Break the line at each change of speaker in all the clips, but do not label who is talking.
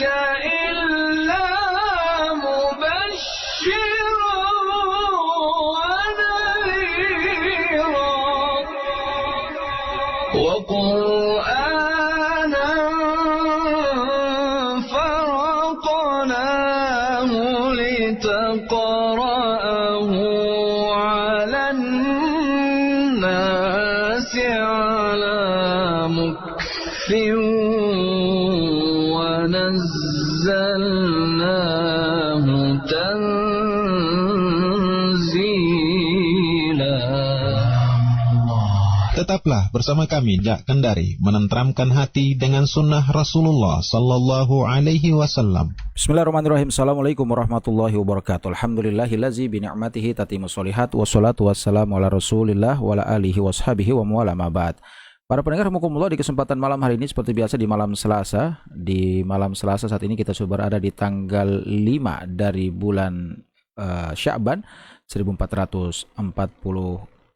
إلا مبشرا ونذيرا وقرآنا فرقناه لتقرأه على الناس على مكث ونزلناه تنزيلا.
Tetaplah bersama kami Jak Kendari menenteramkan hati dengan sunnah Rasulullah Sallallahu Alaihi Wasallam.
Bismillahirrahmanirrahim. Assalamualaikum warahmatullahi wabarakatuh. Alhamdulillahillazi bi ni'matihi tatimmu sholihat wassalatu wassalamu ala Rasulillah wa ala alihi washabihi wa muwala ma ba'd. Para pendengar rahimakumullah, di kesempatan malam hari ini seperti biasa di malam Selasa. Di malam Selasa saat ini kita sudah berada di tanggal 5 dari bulan Sya'ban 1446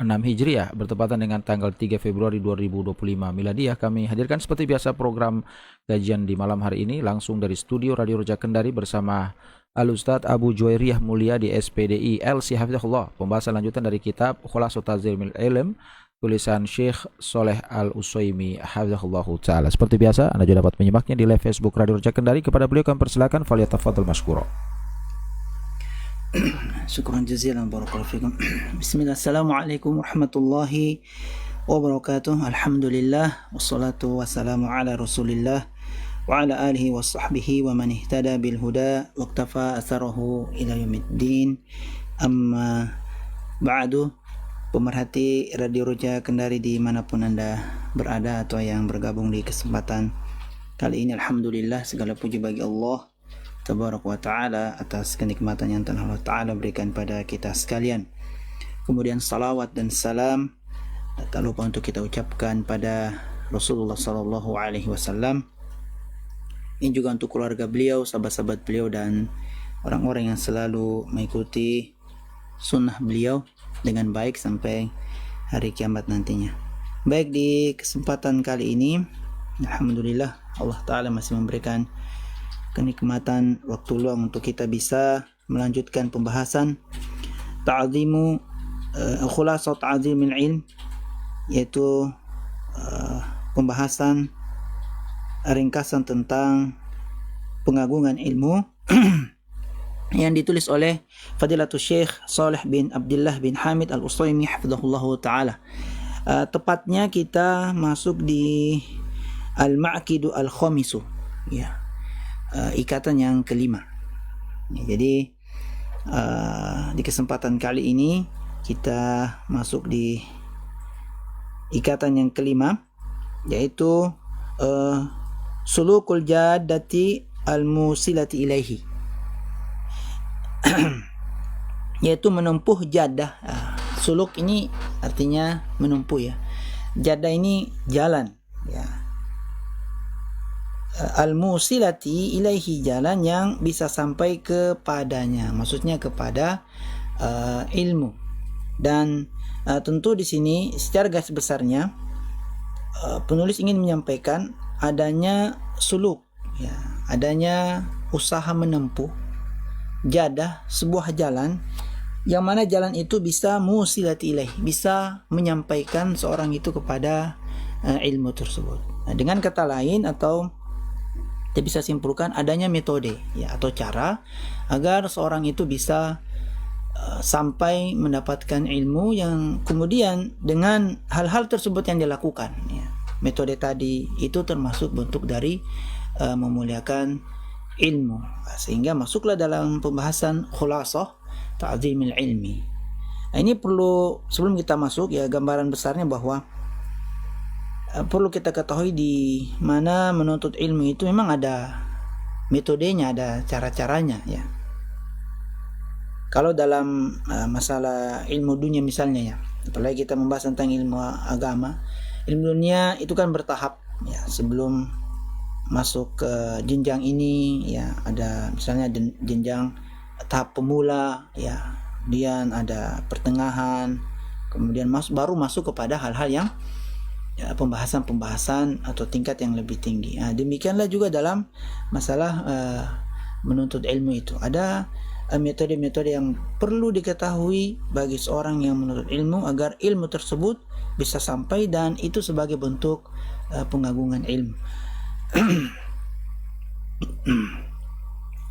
Hijriah bertepatan dengan tanggal 3 Februari 2025 Miladiyah. Kami hadirkan seperti biasa program kajian di malam hari ini langsung dari studio Radio Roja Kendari bersama Al-Ustadz Abu Juwairiyah Mulia di SPDI LC Hafizahullah. Pembahasan lanjutan dari kitab Khulasatul Tazilmil Ilm tulisan Syekh Soleh Al-Utsaimin Hafizahullah Ta'ala. Seperti biasa Anda juga dapat menyimaknya di live Facebook Radio Roja Kendari. Kepada beliau kami persilakan, falyatafadhal mashkura.
Syukran jazilan barakallahu fikum. Bismillah, assalamualaikum warahmatullahi wabarakatuh. Alhamdulillah wassalatu wassalamu ala Rasulillah wa ala alihi wa sahbihi wa man ihtada bil huda waqtafa atharahu ila yaumiddin. Amma ba'du. Pemerhati Radio Roja Kendari dimanapun Anda berada atau yang bergabung di kesempatan kali ini, alhamdulillah segala puji bagi Allah Tabaraka wa ta'ala atas kenikmatan yang telah Allah ta'ala berikan pada kita sekalian. Kemudian salawat dan salam tak lupa untuk kita ucapkan pada Rasulullah sallallahu alaihi wasallam. Ini juga untuk keluarga beliau, sahabat-sahabat beliau, dan orang-orang yang selalu mengikuti sunnah beliau dengan baik sampai hari kiamat nantinya. Baik, di kesempatan kali ini alhamdulillah Allah ta'ala masih memberikan kenikmatan waktu luang untuk kita bisa melanjutkan pembahasan ta'zimu khulasat ta'zimil ilm, yaitu pembahasan ringkasan tentang pengagungan ilmu yang ditulis oleh Fadilatul Syekh Saleh bin Abdullah bin Hamid Al-Utsaimin hafizahullah ta'ala. Tepatnya kita masuk di Al-Ma'qidu Al-Khamisu, ya, ikatan yang kelima. Jadi di kesempatan kali ini kita masuk di ikatan yang kelima, yaitu sulukul jaddati al-musilati ilaihi, yaitu menempuh jadah. Suluk ini artinya menempuh, ya. Jadah ini jalan, ya. Al-musilati ilaihi, jalan yang bisa sampai kepadanya, maksudnya kepada ilmu. Dan tentu di sini secara garis besarnya penulis ingin menyampaikan adanya suluk, ya, adanya usaha menempuh jadah, sebuah jalan yang mana jalan itu bisa musilati ilaihi, bisa menyampaikan seorang itu kepada ilmu tersebut. Nah, dengan kata lain, atau kita bisa simpulkan adanya metode, ya, atau cara agar seorang itu bisa sampai mendapatkan ilmu yang kemudian dengan hal-hal tersebut yang dilakukan, ya. Metode tadi itu termasuk bentuk dari memuliakan ilmu, sehingga masuklah dalam pembahasan khulasah ta'zimil ilmi. Nah, ini perlu, sebelum kita masuk, ya, gambaran besarnya bahwa perlu kita ketahui di mana menuntut ilmu itu memang ada metodenya, ada cara-caranya, ya. Kalau dalam masalah ilmu dunia misalnya, ya, apalagi kita membahas tentang ilmu agama, ilmu dunia itu kan bertahap, ya. Sebelum masuk ke jenjang ini, ya, ada misalnya jenjang tahap pemula, ya, kemudian ada pertengahan, kemudian baru masuk kepada hal-hal yang pembahasan-pembahasan atau tingkat yang lebih tinggi. Demikianlah juga dalam masalah menuntut ilmu itu. Ada metode-metode yang perlu diketahui bagi seorang yang menuntut ilmu agar ilmu tersebut bisa sampai, dan itu sebagai bentuk pengagungan ilmu.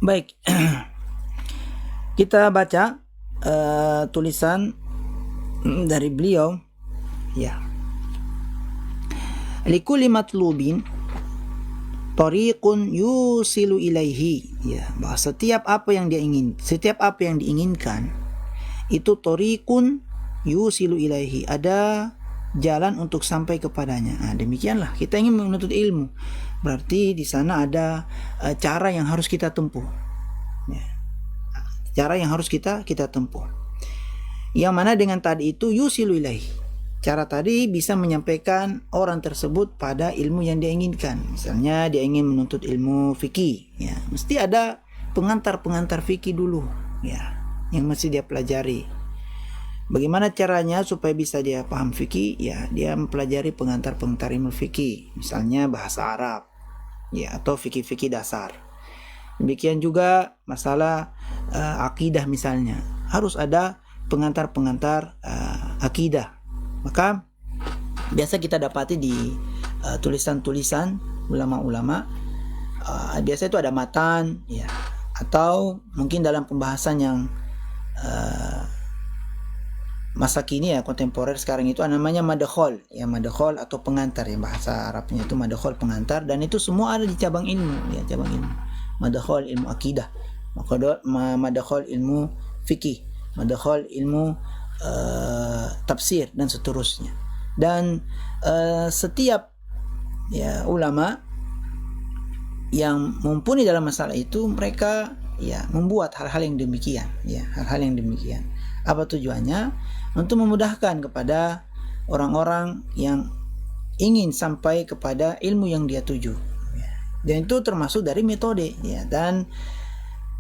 Baik, kita baca tulisan dari beliau. Ya, likulli matlubin tariqun yusilu ilaihi. Ya, bahwa setiap apa yang diinginkan itu tariqun yusilu ilaihi, ada jalan untuk sampai kepadanya. Demikianlah kita ingin menuntut ilmu, berarti di sana ada cara yang harus kita tempuh. Ya, cara yang harus kita tempuh. Yang mana dengan tadi itu yusilu ilaihi, cara tadi bisa menyampaikan orang tersebut pada ilmu yang dia inginkan. Misalnya dia ingin menuntut ilmu fikih, ya, mesti ada pengantar fikih dulu, ya, yang mesti dia pelajari. Bagaimana caranya supaya bisa dia paham fikih? Ya, dia mempelajari pengantar ilmu fikih, misalnya bahasa Arab, ya, atau fikih-fikih dasar. Demikian juga masalah akidah misalnya, harus ada pengantar akidah. Maka biasa kita dapati di tulisan-tulisan ulama-ulama, biasa itu ada matan, ya, atau mungkin dalam pembahasan yang masa kini, ya, kontemporer sekarang itu namanya madakhol, ya, madakhol atau pengantar, ya, bahasa Arabnya itu madakhol, pengantar, dan itu semua ada di cabang ilmu, ya, cabang ilmu. Madakhol ilmu akidah, madakhol ilmu fikih, madakhol ilmu tafsir, dan seterusnya. Dan setiap, ya, ulama yang mumpuni dalam masalah itu, mereka, ya, membuat hal-hal yang demikian, ya, hal-hal yang demikian. Apa tujuannya? Untuk memudahkan kepada orang-orang yang ingin sampai kepada ilmu yang dia tuju, ya. Dan itu termasuk dari metode, ya. Dan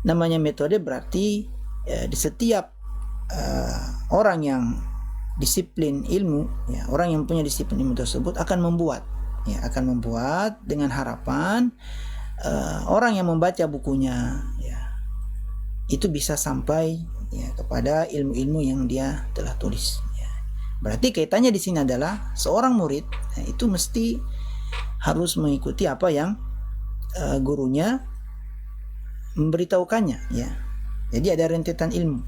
namanya metode berarti, ya, di setiap orang yang disiplin ilmu, ya, orang yang punya disiplin ilmu tersebut akan membuat, ya, akan membuat dengan harapan orang yang membaca bukunya, ya, itu bisa sampai, ya, kepada ilmu-ilmu yang dia telah tulis, ya. Berarti kaitannya di sini adalah seorang murid, ya, itu mesti harus mengikuti apa yang gurunya memberitahukannya, ya. Jadi ada rentetan ilmu,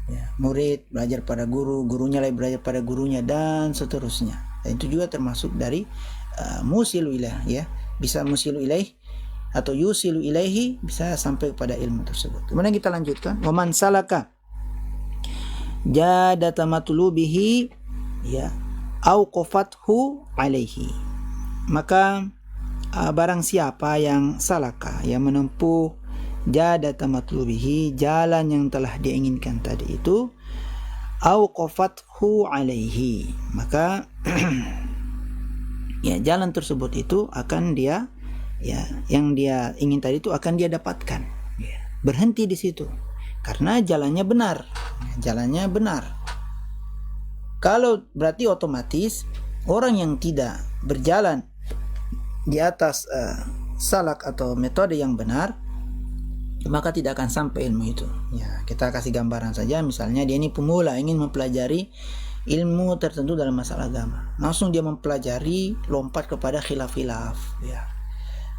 ya, murid belajar pada guru, gurunya lagi belajar pada gurunya, dan seterusnya. Dan itu juga termasuk dari musilu ilaih, ya, bisa musilu ilaih atau yusilu ilaihi, bisa sampai kepada ilmu tersebut. Kemudian kita lanjutkan, wa man salaka jadata matlubihi, ya, auqafathu alaihi. Maka barang siapa yang salaka, yang menempuh jadata matlubihi, jalan yang telah diinginkan tadi itu, auqafathu alaihi, maka ya, jalan tersebut itu akan dia, ya, yang dia ingin tadi itu akan dia dapatkan, ya. Berhenti di situ karena jalannya benar, jalannya benar. Kalau berarti otomatis orang yang tidak berjalan di atas salak atau metode yang benar, maka tidak akan sampai ilmu itu, ya. Kita kasih gambaran saja, misalnya dia ini pemula ingin mempelajari ilmu tertentu dalam masalah agama, langsung dia mempelajari, lompat kepada khilaf-khilaf, ya,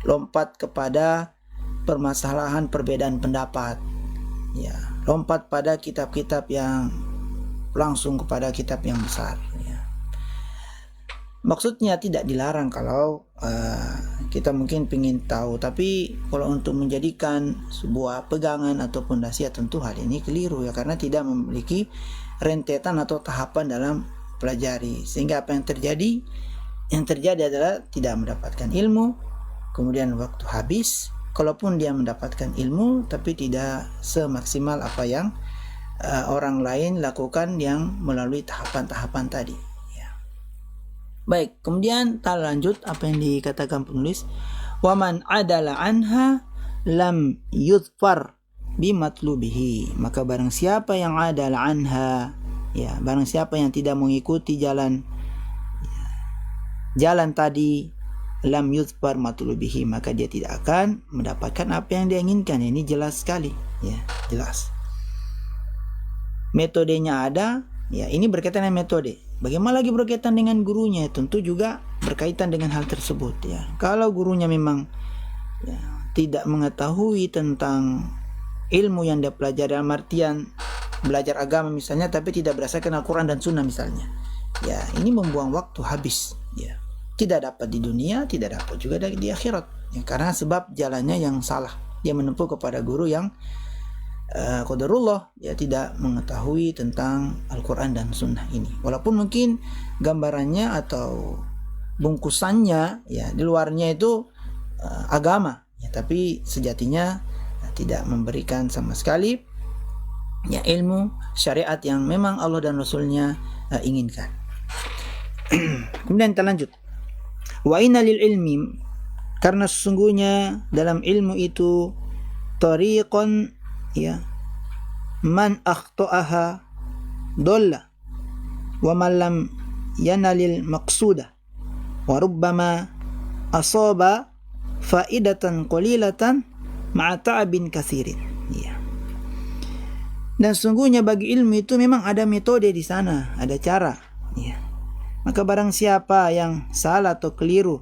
lompat kepada permasalahan perbedaan pendapat, ya, lompat pada kitab-kitab yang langsung kepada kitab yang besar, ya. Maksudnya tidak dilarang kalau kita mungkin ingin tahu, tapi kalau untuk menjadikan sebuah pegangan atau pondasi, tentu hal ini keliru, ya, karena tidak memiliki rentetan atau tahapan dalam pelajari, sehingga apa yang terjadi? Yang terjadi adalah tidak mendapatkan ilmu, kemudian waktu habis, kalaupun dia mendapatkan ilmu tapi tidak semaksimal apa yang orang lain lakukan yang melalui tahapan-tahapan tadi. Baik, kemudian kita lanjut apa yang dikatakan penulis, waman adala anha lam yudfar bimatlubihi, maka barang siapa yang adala anha, ya, barang siapa yang tidak mengikuti jalan, ya, jalan tadi lam yuzfar matlubihi, maka dia tidak akan mendapatkan apa yang dia inginkan. Ini jelas sekali, ya, jelas. Metodenya ada, ya, ini berkaitan dengan metode. Bagaimana lagi berkaitan dengan gurunya? Tentu juga berkaitan dengan hal tersebut, ya. Kalau gurunya memang, ya, tidak mengetahui tentang ilmu yang dia pelajari, dalam artian belajar agama misalnya, tapi tidak berdasarkan Al-Quran dan Sunnah misalnya, ya, ini membuang waktu, habis, ya. Tidak dapat di dunia, tidak dapat juga di akhirat, ya, karena sebab jalannya yang salah. Dia menempuh kepada guru yang qadarullah, ya, tidak mengetahui tentang Al-Quran dan Sunnah ini. Walaupun mungkin gambarannya atau bungkusannya, ya, di luarnya itu agama, ya, tapi sejatinya tidak memberikan sama sekali, ya, ilmu syariat yang memang Allah dan Rasulnya inginkan. Kemudian kita lanjut. Wa inna lil ilmi, karena sesungguhnya dalam ilmu itu tariqan, ya, man akhta'aha dolla wa man lam yanalil maqsudah wa rubbama asaba faidatan qalilatan ma'a ta'abin katsirin, ya. Dan sesungguhnya bagi ilmu itu memang ada metode di sana, ada cara, ya. Maka barang siapa yang salah atau keliru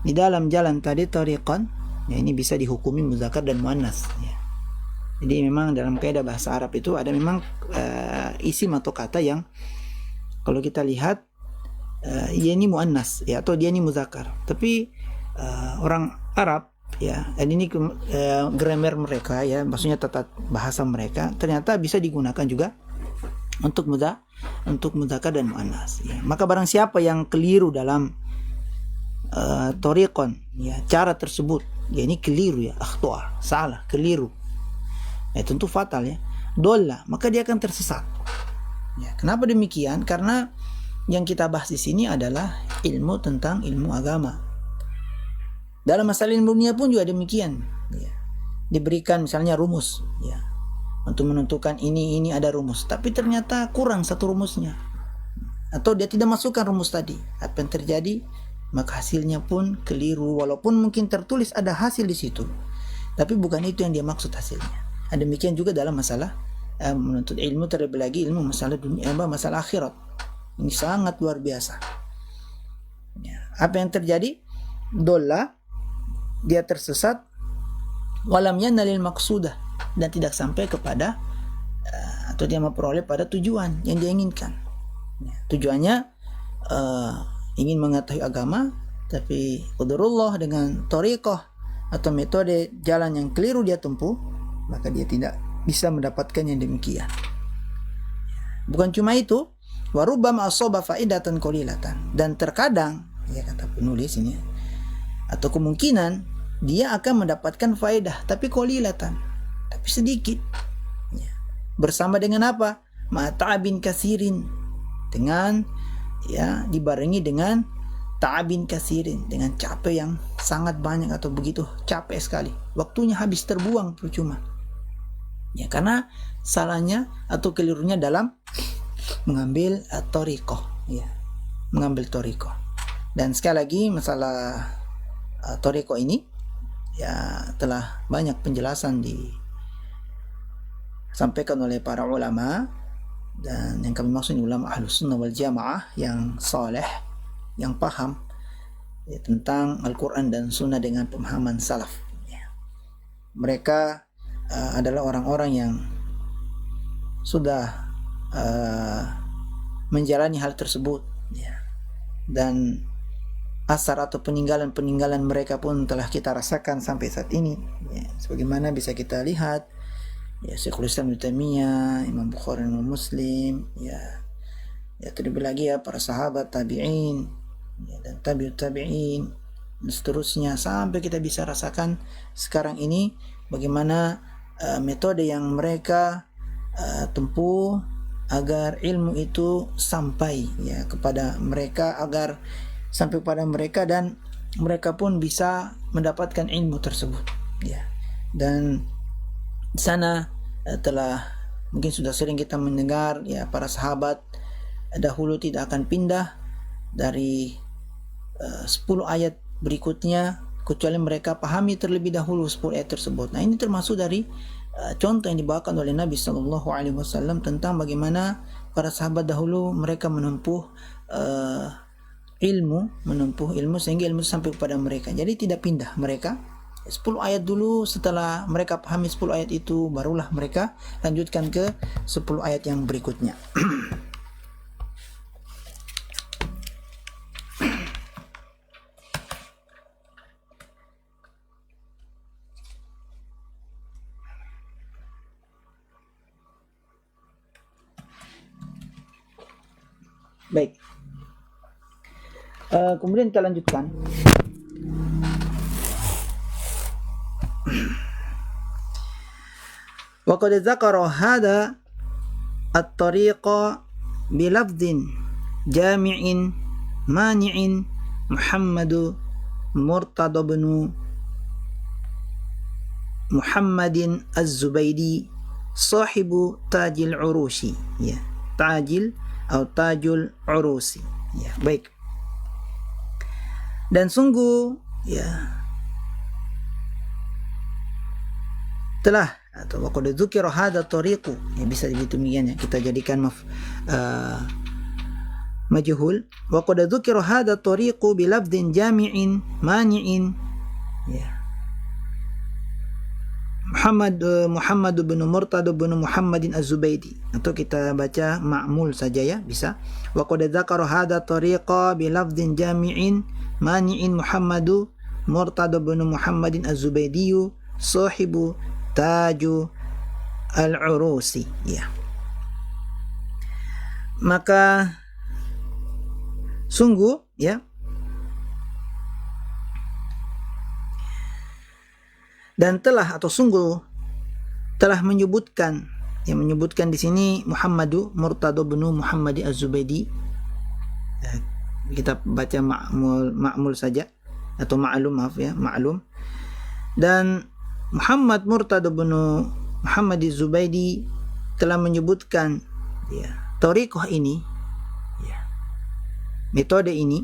di dalam jalan tadi tariqan, ya, ini bisa dihukumi muzakkar dan muannas, ya. Jadi memang dalam kaidah bahasa Arab itu ada memang isim atau kata yang kalau kita lihat dia ini muannas, ya, atau dia ini muzakkar. Tapi orang Arab, ya, dan ini grammar mereka, ya, maksudnya tata bahasa mereka ternyata bisa digunakan juga untuk muzakkar dan muannas, ya. Maka barang siapa yang keliru dalam tariqan, ya, cara tersebut, ya, ini keliru, ya, akhtoa, salah, keliru, ya, tentu fatal, ya, dolla, maka dia akan tersesat, ya. Kenapa demikian? Karena yang kita bahas di sini adalah ilmu tentang ilmu agama. Dalam masalah ilmu dunia pun juga demikian, ya. Diberikan misalnya rumus, ya, untuk menentukan ini ada rumus, tapi ternyata kurang satu rumusnya, atau dia tidak masukkan rumus tadi, apa yang terjadi? Maka hasilnya pun keliru, walaupun mungkin tertulis ada hasil di situ, tapi bukan itu yang dia maksud hasilnya. Demikian juga dalam masalah menuntut ilmu, terlebih lagi ilmu masalah dunia, masalah akhirat. Ini sangat luar biasa, ya. Apa yang terjadi? Dolla, dia tersesat, walam yanalil maqsudah, dan tidak sampai kepada atau dia memperoleh pada tujuan yang dia inginkan, ya. Tujuannya ingin mengetahui agama, tapi qadarullah dengan thariqah atau metode jalan yang keliru dia tempuh, maka dia tidak bisa mendapatkan yang demikian. Bukan cuma itu, wa rubbama asaba faidatan qalilatan, dan terkadang, ya, kata penulis ini, atau kemungkinan dia akan mendapatkan faedah tapi qalilatan, tapi sedikit, ya. Bersama dengan apa? Ma'ta'abin katsirin, dengan, ya, dibarengi dengan ta'abin katsirin, dengan capek yang sangat banyak atau begitu capek sekali, waktunya habis terbuang percuma, ya, karena salahnya atau kelirunya dalam mengambil thariqah, ya, mengambil thariqah. Dan sekali lagi masalah thariqah ini, ya, telah banyak penjelasan disampaikan oleh para ulama, dan yang kami maksud ulama Ahlus Sunnah wal Jamaah yang saleh, yang paham, ya, tentang Al-Quran dan Sunnah dengan pemahaman salaf, ya. Mereka adalah orang-orang yang sudah menjalani hal tersebut, ya. Dan asar atau peninggalan mereka pun telah kita rasakan sampai saat ini, ya. Sebagaimana bisa kita lihat, ya, Syekhul Islam Ibnu Taimiyah, Imam Bukhari, Imam Muslim, ya, terlebih lagi, ya, para sahabat tabi'in, ya, dan tabi'ut tabi'in, dan seterusnya, sampai kita bisa rasakan sekarang ini bagaimana metode yang mereka tempuh agar ilmu itu sampai, ya, kepada mereka, agar sampai kepada mereka dan mereka pun bisa mendapatkan ilmu tersebut, ya. Dan di sana telah mungkin sudah sering kita mendengar, ya, para sahabat dahulu tidak akan pindah dari 10 ayat berikutnya kecuali mereka pahami terlebih dahulu 10 ayat tersebut. Nah, ini termasuk dari contoh yang dibawakan oleh Nabi SAW tentang bagaimana para sahabat dahulu mereka menempuh ilmu sehingga ilmu sampai kepada mereka. Jadi tidak pindah mereka 10 ayat dulu, setelah mereka pahami 10 ayat itu barulah mereka lanjutkan ke 10 ayat yang berikutnya. Baik. Kemudian kita lanjutkan. Wa qad dzakara hada at-tariqa bi lafdhin jami'in mani'in Muhammadu Murtada bin Muhammadin Az-Zubaydi sahibu Tajil Urusi, ya, Tajil atau Tajul Urusi, ya. Baik. Dan sungguh, ya, telah atau waqad dzukira hadza tariqu, ya, bisa demikian, ya, kita jadikan majhul. Waqad dzukira hadza tariqu bi lafdhin jami'in mani'in, ya, Muhammad bin Murtada bin Muhammadin Az-Zubaydi, atau kita baca ma'mul saja, ya, bisa. Wa qad dzakara hadza tariqa bi lafdhin jami'in mani'in Muhammadu Murtada bin Muhammadin Az-Zubaydi sahibu Taju Al-Urusi, ya. Maka sungguh, ya, dan telah atau sungguh telah menyebutkan, yang menyebutkan di sini Muhammadu Murtada bin Muhammad Az-Zubaydi, ya, kita baca ma'mul saja atau ma'lum, maaf, ya, ma'lum. Dan Muhammad Murtada bin Muhammad Az-Zubaydi telah menyebutkan, ya, thariqah ini, ya, metode ini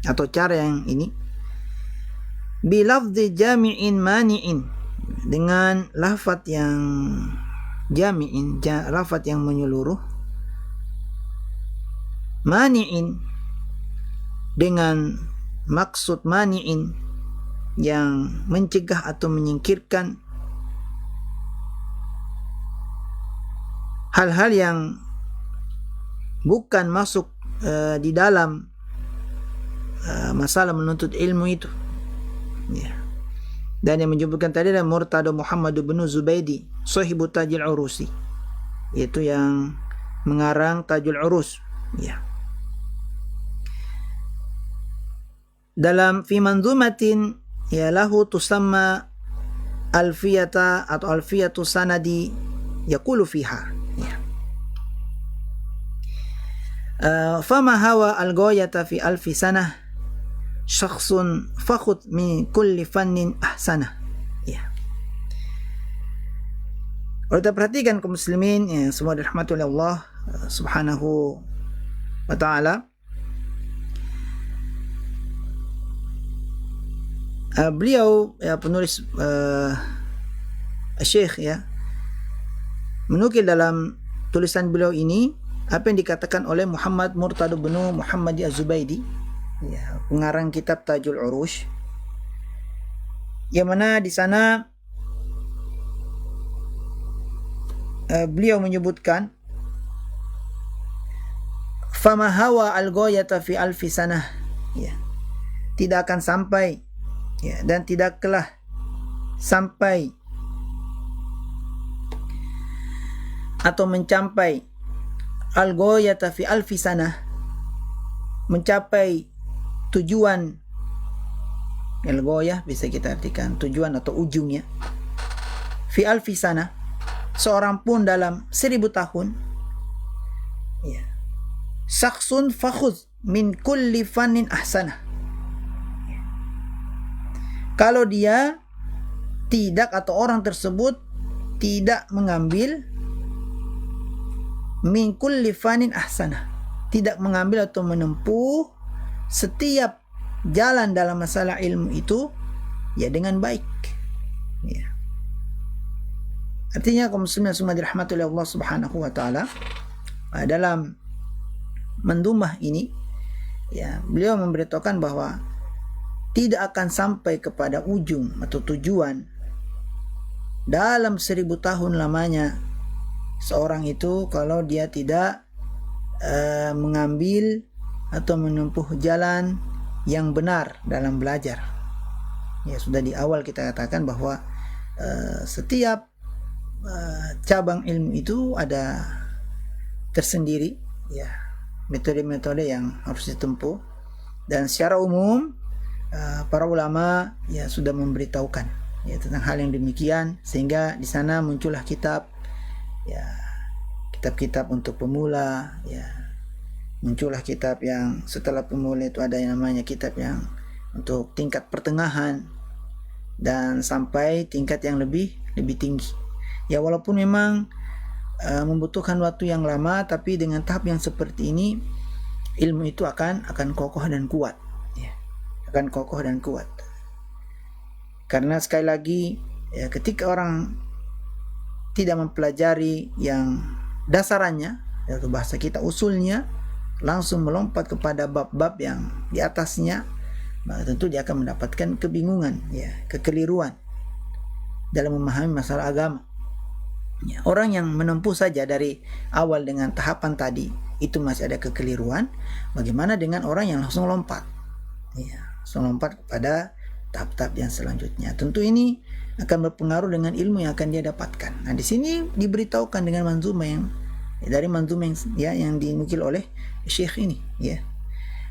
atau cara yang ini, bilafzi jami'in mani'in, dengan lafaz yang jami'in, lafaz yang menyeluruh, mani'in dengan maksud mani'in yang mencegah atau menyingkirkan hal-hal yang bukan masuk di dalam masalah menuntut ilmu itu, ya. Dan yang menyebutkan tadi adalah Murtada Muhammad bin Zubaydi sahibu Tajil Urusi, yaitu yang mengarang Tajul Urus, ya. Dalam fi manzumatin, ya, lahu tusamma alfiyata atau alfiyatu sanadi yaqulu fiha, ya. Fama hawa al-ghayata fi alfi sanah syakhsun fakhud min kulli fannin ahsanah, ya. Kalau kita perhatikan kaum muslimin, ya, semua dirahmati oleh Allah subhanahu wa ta'ala, beliau, ya, penulis Syekh, ya, menukil dalam tulisan beliau ini apa yang dikatakan oleh Muhammad Murtada bin Muhammad Az-Zubaydi, ya, pengarang kitab Tajul Urush, yang mana di sana beliau menyebutkan fama hawa al-ghayata fi alfi sanah, ya, tidak akan sampai, ya, dan tidaklah sampai atau mencapai al-ghayata fi alfi sanah, mencapai tujuan, al-ghayah bisa kita artikan tujuan atau ujungnya, fi alfi sanah, seorang pun dalam 1000 tahun, ya, syakhsun fakhudh min kulli fannin ahsanah, kalau dia tidak atau orang tersebut tidak mengambil min kulli fanin ahsanah, tidak mengambil atau menempuh setiap jalan dalam masalah ilmu itu ya dengan baik. Ya. Artinya kaum muslimin semua dirahmati oleh Allah Subhanahu wa taala, dalam mendumah ini ya beliau memberitahukan bahwa tidak akan sampai kepada ujung atau tujuan dalam 1000 tahun lamanya seorang itu kalau dia tidak mengambil atau menempuh jalan yang benar dalam belajar. Ya, sudah di awal kita katakan bahwa setiap cabang ilmu itu ada tersendiri ya metode-metode yang harus ditempuh, dan secara umum para ulama ya sudah memberitahukan ya tentang hal yang demikian, sehingga di sana muncullah kitab ya, kitab-kitab untuk pemula ya, muncullah kitab yang setelah pemula itu ada yang namanya kitab yang untuk tingkat pertengahan dan sampai tingkat yang lebih tinggi. Ya walaupun memang membutuhkan waktu yang lama, tapi dengan tahap yang seperti ini ilmu itu akan kokoh dan kuat ya. Akan kokoh dan kuat. Karena sekali lagi ya, ketika orang tidak mempelajari yang dasarannya, yaitu bahasa kita usulnya, langsung melompat kepada bab-bab yang di atasnya, maka tentu dia akan mendapatkan kebingungan ya, kekeliruan dalam memahami masalah agama. Ya, orang yang menempuh saja dari awal dengan tahapan tadi itu masih ada kekeliruan, bagaimana dengan orang yang langsung lompat? Ya, langsung lompat kepada tahap-tahap yang selanjutnya. Tentu ini akan berpengaruh dengan ilmu yang akan dia dapatkan. Nah, di sini diberitahukan dengan manzumah yang dari manzumah yang dinukil oleh Syekh ini ya,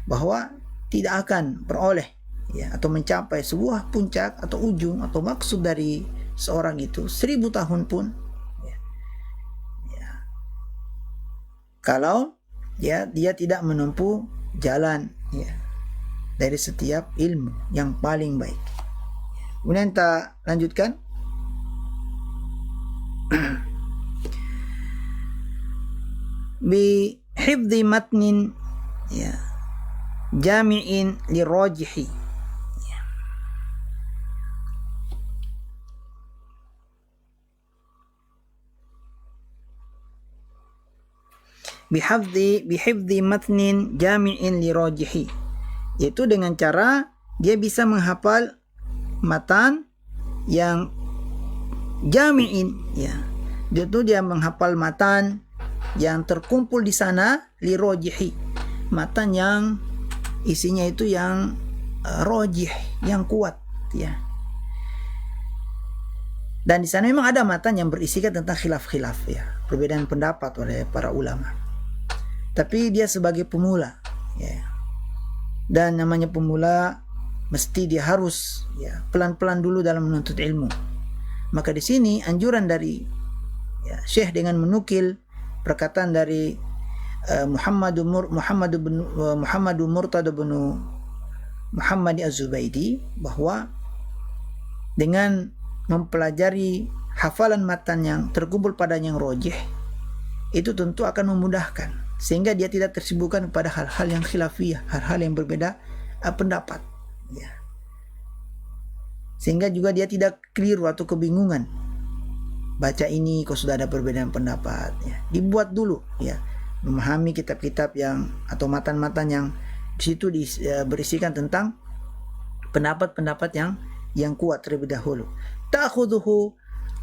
bahwa tidak akan beroleh ya atau mencapai sebuah puncak atau ujung atau maksud dari seorang itu 1000 tahun pun kalau ya dia tidak menempuh jalan ya dari setiap ilmu yang paling baik. Kemudian kita lanjutkan. Bi hifdzi matnin ya jami'in lirajihi. Bihifdzi matnin jami'in lirajihi, yaitu dengan cara dia bisa menghafal matan yang jami'in ya, yaitu dia menghafal matan yang terkumpul di sana lirajihi, matan yang isinya itu yang rajih, yang kuat ya. Dan di sana memang ada matan yang berisikan tentang khilaf-khilaf ya, perbedaan pendapat oleh para ulama. Tapi dia sebagai pemula ya, dan namanya pemula mesti dia harus ya pelan-pelan dulu dalam menuntut ilmu. Maka di sini anjuran dari ya, Syekh dengan menukil perkataan dari Muhammad Murtada bin Muhammad Az-Zubaidi, bahwa dengan mempelajari hafalan matan yang terkumpul pada yang rojih itu tentu akan memudahkan, sehingga dia tidak tersibukkan pada hal-hal yang khilafiyah, hal-hal yang berbeda pendapat ya. Sehingga juga dia tidak keliru atau kebingungan baca ini kok sudah ada perbedaan pendapat ya. Dibuat dulu ya, memahami kitab-kitab yang atau matan-matan yang di situ berisikan tentang pendapat-pendapat yang kuat terlebih dahulu. Ta'khudhuhu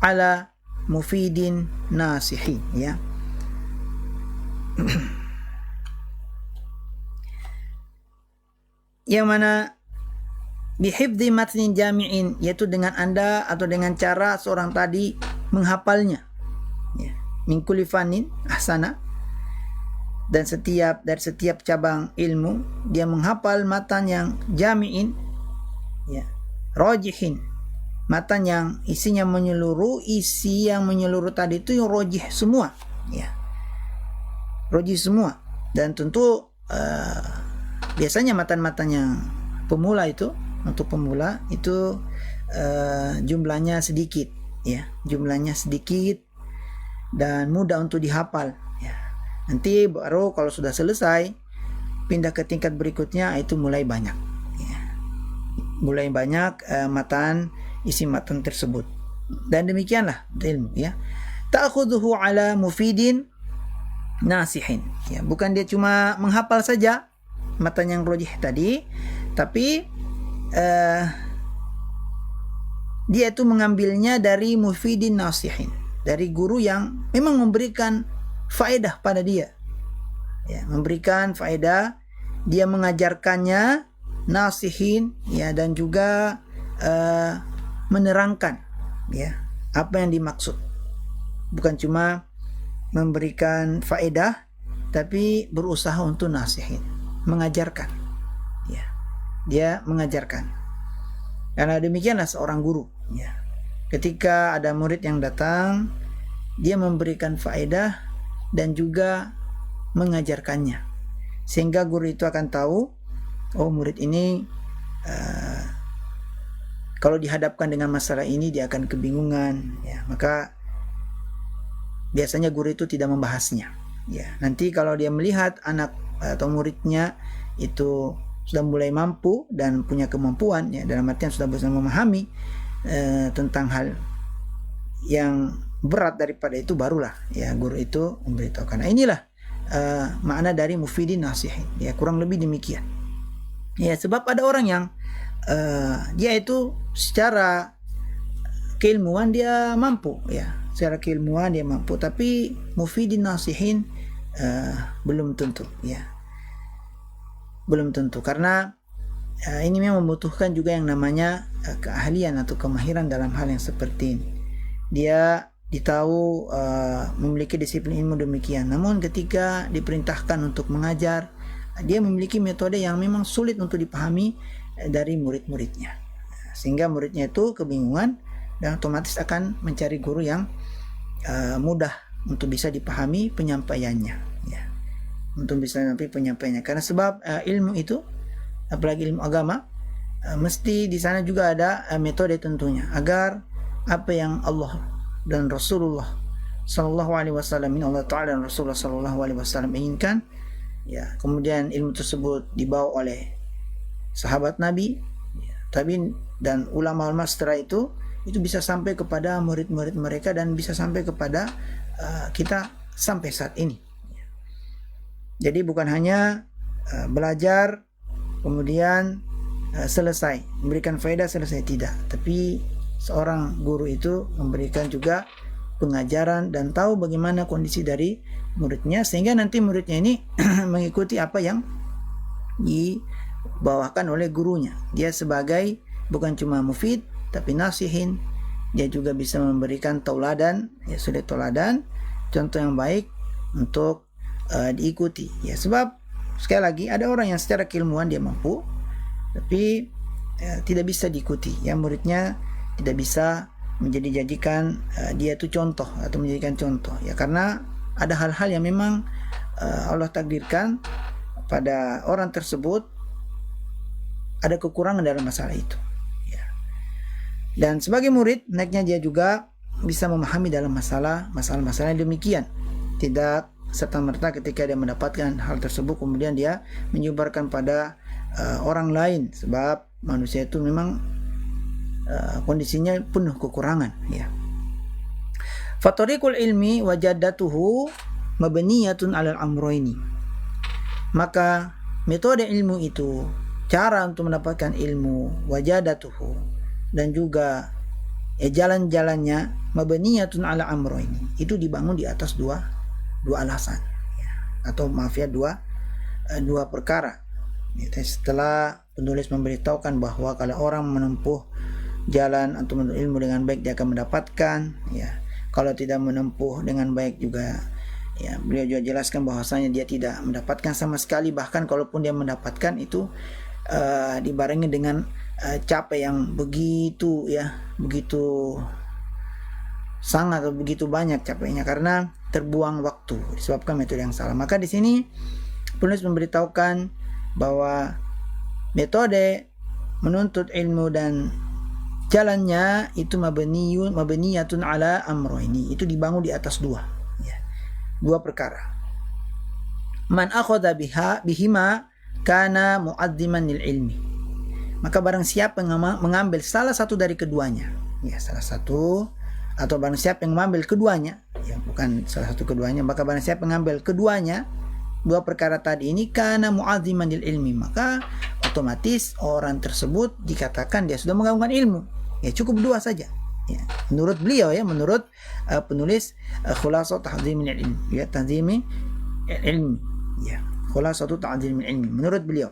ala mufidin nasihin ya. Yang mana bihifdzi matnin jami'in, yaitu dengan Anda atau dengan cara seorang tadi menghafalnya ya, min kulli fannin ahsana, dan dari setiap cabang ilmu dia menghafal matan yang jami'in ya, rajihin, matan yang isinya menyeluruh, isi yang menyeluruh tadi itu yang rajih semua ya, rajih semua. Dan tentu biasanya matan-matan yang pemula itu, untuk pemula itu jumlahnya sedikit ya, jumlahnya sedikit dan mudah untuk dihafal ya. Nanti baru kalau sudah selesai pindah ke tingkat berikutnya itu mulai banyak, ya. Mulai banyak isi matan tersebut. Dan demikianlah ilmu, ya. Ta'khudhuhu ala mufidin nasihin, ya. Bukan dia cuma menghafal saja matan yang rojih tadi, tapi dia itu mengambilnya dari mufidin nasihin, dari guru yang memang memberikan faedah pada dia, ya, memberikan faedah. Dia mengajarkannya nasihin, ya, dan juga menerangkan, ya, apa yang dimaksud. Bukan cuma memberikan faedah, tapi berusaha untuk nasihin, mengajarkan, ya. Dia mengajarkan. Karena demikianlah seorang guru, ya. Ketika ada murid yang datang, dia memberikan faedah dan juga mengajarkannya, sehingga guru itu akan tahu, oh, murid ini kalau dihadapkan dengan masalah ini dia akan kebingungan, ya. Maka biasanya guru itu tidak membahasnya, ya. Nanti kalau dia melihat anak atau muridnya itu sudah mulai mampu dan punya kemampuan, ya, dalam artian sudah bisa memahami tentang hal yang berat daripada itu, barulah, ya, guru itu memberitahukan. Nah, inilah makna dari mufidin nasihin, ya, kurang lebih demikian, ya. Sebab ada orang yang dia itu secara keilmuan dia mampu, ya, secara keilmuan dia mampu, tapi mufidin nasihin belum tentu, ya, belum tentu, karena ini memang membutuhkan juga yang namanya keahlian atau kemahiran dalam hal yang seperti ini. Dia ditahu memiliki disiplin ilmu demikian, namun ketika diperintahkan untuk mengajar, dia memiliki metode yang memang sulit untuk dipahami dari murid-muridnya, sehingga muridnya itu kebingungan dan otomatis akan mencari guru yang mudah untuk bisa dipahami penyampaiannya, ya, untuk bisa sampai penyampaiannya. Karena sebab ilmu itu, apalagi ilmu agama, mesti di sana juga ada metode tentunya, agar apa yang Allah dan Rasulullah Sallallahu Alaihi Wasallam, Allah Taala dan Rasulullah Sallallahu Alaihi Wasallam inginkan, ya, kemudian ilmu tersebut dibawa oleh sahabat Nabi, ya, tabiin dan ulama-ulama setelah itu bisa sampai kepada murid-murid mereka dan bisa sampai kepada kita sampai saat ini. Jadi bukan hanya belajar kemudian selesai, memberikan faedah selesai, tidak, tapi seorang guru itu memberikan juga pengajaran dan tahu bagaimana kondisi dari muridnya, sehingga nanti muridnya ini mengikuti apa yang dibawakan oleh gurunya. Dia sebagai bukan cuma mufid tapi nasihin, dia juga bisa memberikan tauladan, ya, sudah tauladan, contoh yang baik untuk diikuti, ya. Sebab sekali lagi ada orang yang secara keilmuan dia mampu, tapi tidak bisa diikuti, ya, muridnya tidak bisa menjadikan dia itu contoh atau menjadikan contoh, ya, karena ada hal-hal yang memang Allah takdirkan pada orang tersebut, ada kekurangan dalam masalah itu, ya. Dan sebagai murid, naiknya dia juga bisa memahami dalam masalah-masalah yang demikian, tidak serta-merta ketika dia mendapatkan hal tersebut kemudian dia menyebarkan pada orang lain, sebab manusia itu memang kondisinya penuh kekurangan, ya. Fatoriqul ilmi wajadatuhu mabniyatun 'alal amroini. Maka metode ilmu itu, cara untuk mendapatkan ilmu, wajadatuhu, dan juga jalan-jalannya, mabniyatun 'ala amroini, itu dibangun di atas dua alasan, ya. Atau maaf ya, dua perkara. Setelah penulis memberitahukan bahwa kalau orang menempuh jalan atau menuntut ilmu dengan baik, dia akan mendapatkan, ya. Kalau tidak menempuh dengan baik juga, ya, beliau juga jelaskan bahwasanya dia tidak mendapatkan sama sekali, bahkan kalaupun dia mendapatkan itu dibarengi dengan capek yang begitu, ya, begitu sangat atau begitu banyak capeknya karena terbuang waktu disebabkan metode yang salah. Maka di sini penulis memberitahukan bahwa metode menuntut ilmu dan jalannya itu mabniyatun 'ala amroini, itu dibangun di atas dua perkara. Man akhadha bihima kana mu'azziman lil ilmi. Maka barang siapa yang mengambil salah satu dari keduanya, ya salah satu, atau barang siapa yang mengambil keduanya, ya bukan salah satu keduanya, maka barang siapa yang mengambil keduanya, dua perkara tadi ini, kana mu'azziman lil ilmi, maka otomatis orang tersebut dikatakan dia sudah mengagungkan ilmu. Ya cukup dua saja. Ya, menurut beliau, ya, menurut penulis Khulasat Ta'zimil Ilmi, ya, Ta'zimil Ilmi, ya, Khulasat Ta'zimil Ilmi, menurut beliau,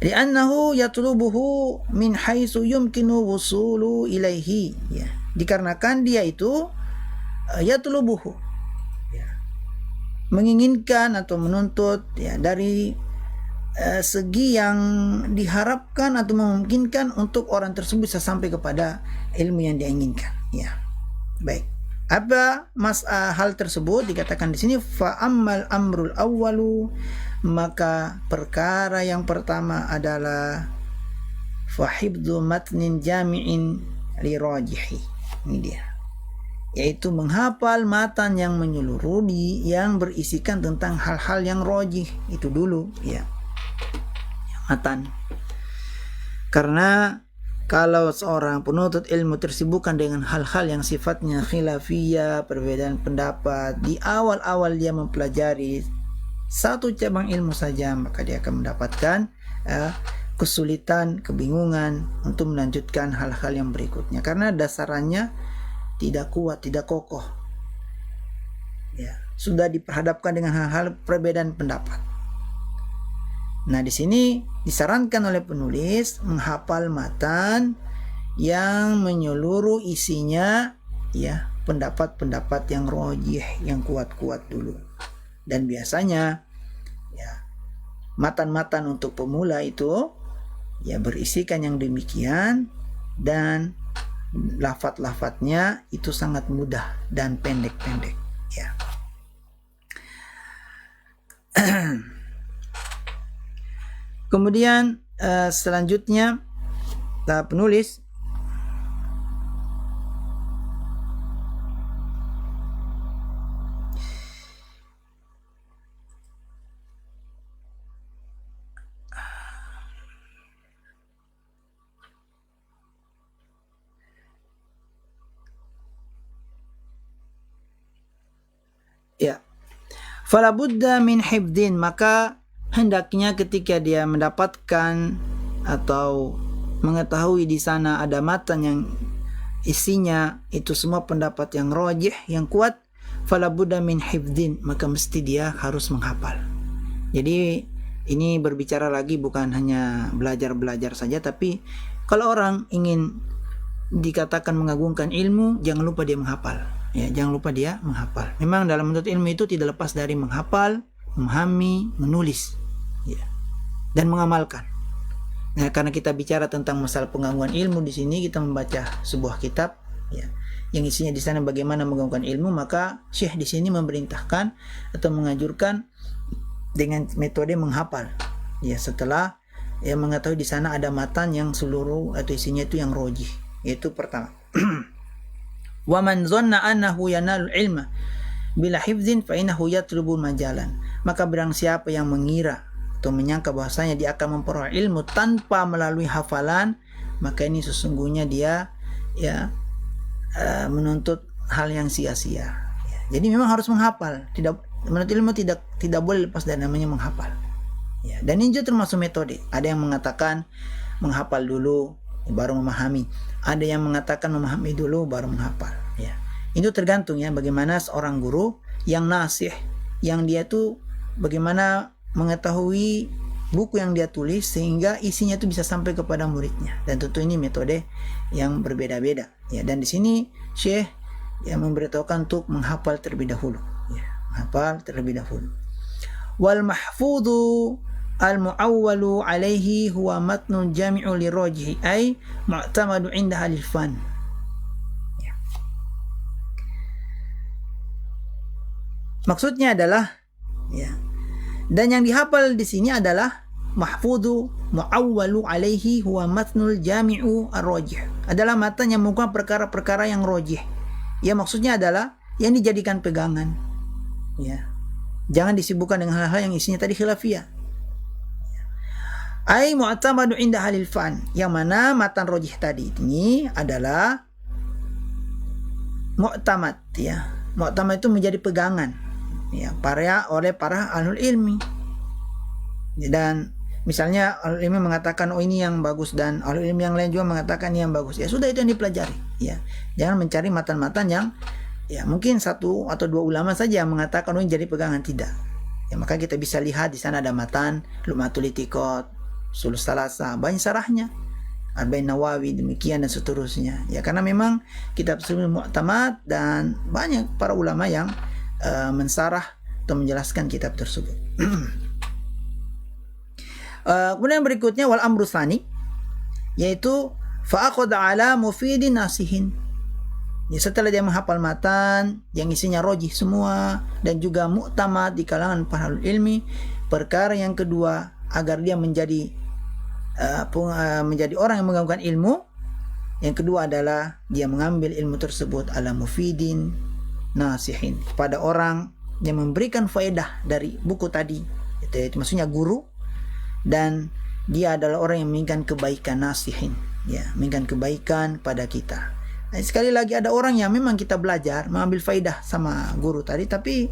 li'annahu yatlubuhu min haitsu yumkinu wusulu ilaihi, ya, dikarenakan dia itu yatlubuhu, ya, menginginkan atau menuntut, ya, dari segi yang diharapkan atau memungkinkan untuk orang tersebut bisa sampai kepada ilmu yang dia inginkan. Ya, baik. Apa hal tersebut dikatakan di sini? Fa ammal amrul awwalu, maka perkara yang pertama adalah fa hifdzu matnin jami'in li rajihi. Ini dia, yaitu menghafal matan yang menyeluruh yang berisikan tentang hal-hal yang rajih. Itu dulu, ya, matan. Karena kalau seorang penuntut ilmu tersibukkan dengan hal-hal yang sifatnya khilafiyah, perbedaan pendapat, di awal-awal dia mempelajari satu cabang ilmu saja, maka dia akan mendapatkan kesulitan, kebingungan untuk melanjutkan hal-hal yang berikutnya, karena dasarnya tidak kuat, tidak kokoh, ya, sudah diperhadapkan dengan hal-hal perbedaan pendapat. Nah, di sini disarankan oleh penulis menghafal matan yang menyeluruh isinya, ya, pendapat-pendapat yang rajih, yang kuat-kuat dulu. Dan biasanya, ya, matan-matan untuk pemula itu, ya, berisikan yang demikian, dan lafaz-lafaznya itu sangat mudah dan pendek-pendek, ya. Kemudian selanjutnya penulis ya, fala budda min hifdin, maka hendaknya ketika dia mendapatkan atau mengetahui di sana ada matan yang isinya itu semua pendapat yang rajih, yang kuat, fala budda min hifdin, maka mesti dia harus menghafal. Jadi ini berbicara lagi bukan hanya belajar-belajar saja, tapi kalau orang ingin dikatakan mengagungkan ilmu, jangan lupa dia menghafal. Ya, jangan lupa dia menghafal. Memang dalam menuntut ilmu itu tidak lepas dari menghafal, memahami, menulis, ya, dan mengamalkan. Nah, karena kita bicara tentang masalah pengagungan ilmu di sini, kita membaca sebuah kitab, ya, yang isinya di sana bagaimana mengagungkan ilmu, maka Syekh di sini memerintahkan atau menganjurkan dengan metode menghafal. Ya, setelah ya mengetahui di sana ada matan yang seluruh atau isinya itu yang rajih, yaitu pertama. Wa man dhanna annahu yanalu ilma bila hifdzin fa innahu yatlubu majalan. Maka barang siapa yang mengira atau menyangka bahwasanya dia akan memperoleh ilmu tanpa melalui hafalan, maka ini sesungguhnya dia, ya, menuntut hal yang sia-sia. Ya, jadi memang harus menghafal. Menuntut ilmu tidak boleh lepas dari namanya menghafal. Ya, dan ini juga termasuk metode. Ada yang mengatakan menghafal dulu baru memahami. Ada yang mengatakan memahami dulu baru menghafal. Ya, itu tergantung, ya, bagaimana seorang guru yang nasih, yang dia tuh bagaimana mengetahui buku yang dia tulis sehingga isinya itu bisa sampai kepada muridnya. Dan tentu ini metode yang berbeda-beda. Ya, dan di sini Syekh, ya, memberitahukan untuk menghafal terlebih dahulu. Ya, menghafal terlebih dahulu. Wal mahfudhu al-mu'awwalu alaihi huwa matnun jami'u lirajhi ay mu'tamadu inda halil fan. Ya. Maksudnya adalah, ya, dan yang dihafal di sini adalah mahfudhu mu'awwalu alaihi huwa matnul jami'u ar-rajih, adalah matan yang mengungkap perkara-perkara yang rajih. Ya, maksudnya adalah yang dijadikan pegangan. Ya. Jangan disibukkan dengan hal-hal yang isinya tadi khilafiyah. Ai mu'tamadu inda halil fan, yang mana matan rojih tadi ini adalah mu'tamad, ya. Mu'tamad itu menjadi pegangan, ya, oleh para ahlul ilmi. Dan misalnya ahlul ilmi mengatakan oh ini yang bagus, dan ahlul ilmi yang lain juga mengatakan ini yang bagus, ya sudah, itu yang dipelajari, ya. Jangan mencari matan-matan yang ya mungkin satu atau dua ulama saja yang mengatakan oh ini jadi pegangan, tidak. Ya, maka kita bisa lihat di sana ada matan Lumatul Itiqad, Sulus Salasa, banyak sarahnya, Arba'in Nawawi, demikian dan seterusnya. Ya, karena memang kitab tersebut mu'tamad dan banyak para ulama yang mensarah atau menjelaskan kitab tersebut. Kemudian berikutnya wal amru tsani, yaitu fa'aqad ala mufidin nasihin. Ya, setelah dia menghafal matan yang isinya rojih semua dan juga mu'tamad di kalangan para ilmi, perkara yang kedua agar dia menjadi orang yang menggabungkan ilmu, yang kedua adalah dia mengambil ilmu tersebut ala mufidin nasihin, pada orang yang memberikan faedah dari buku tadi, itu maksudnya guru, dan dia adalah orang yang menginginkan kebaikan, nasihin, ya, menginginkan kebaikan pada kita. Nah, sekali lagi ada orang yang memang kita belajar mengambil faedah sama guru tadi, tapi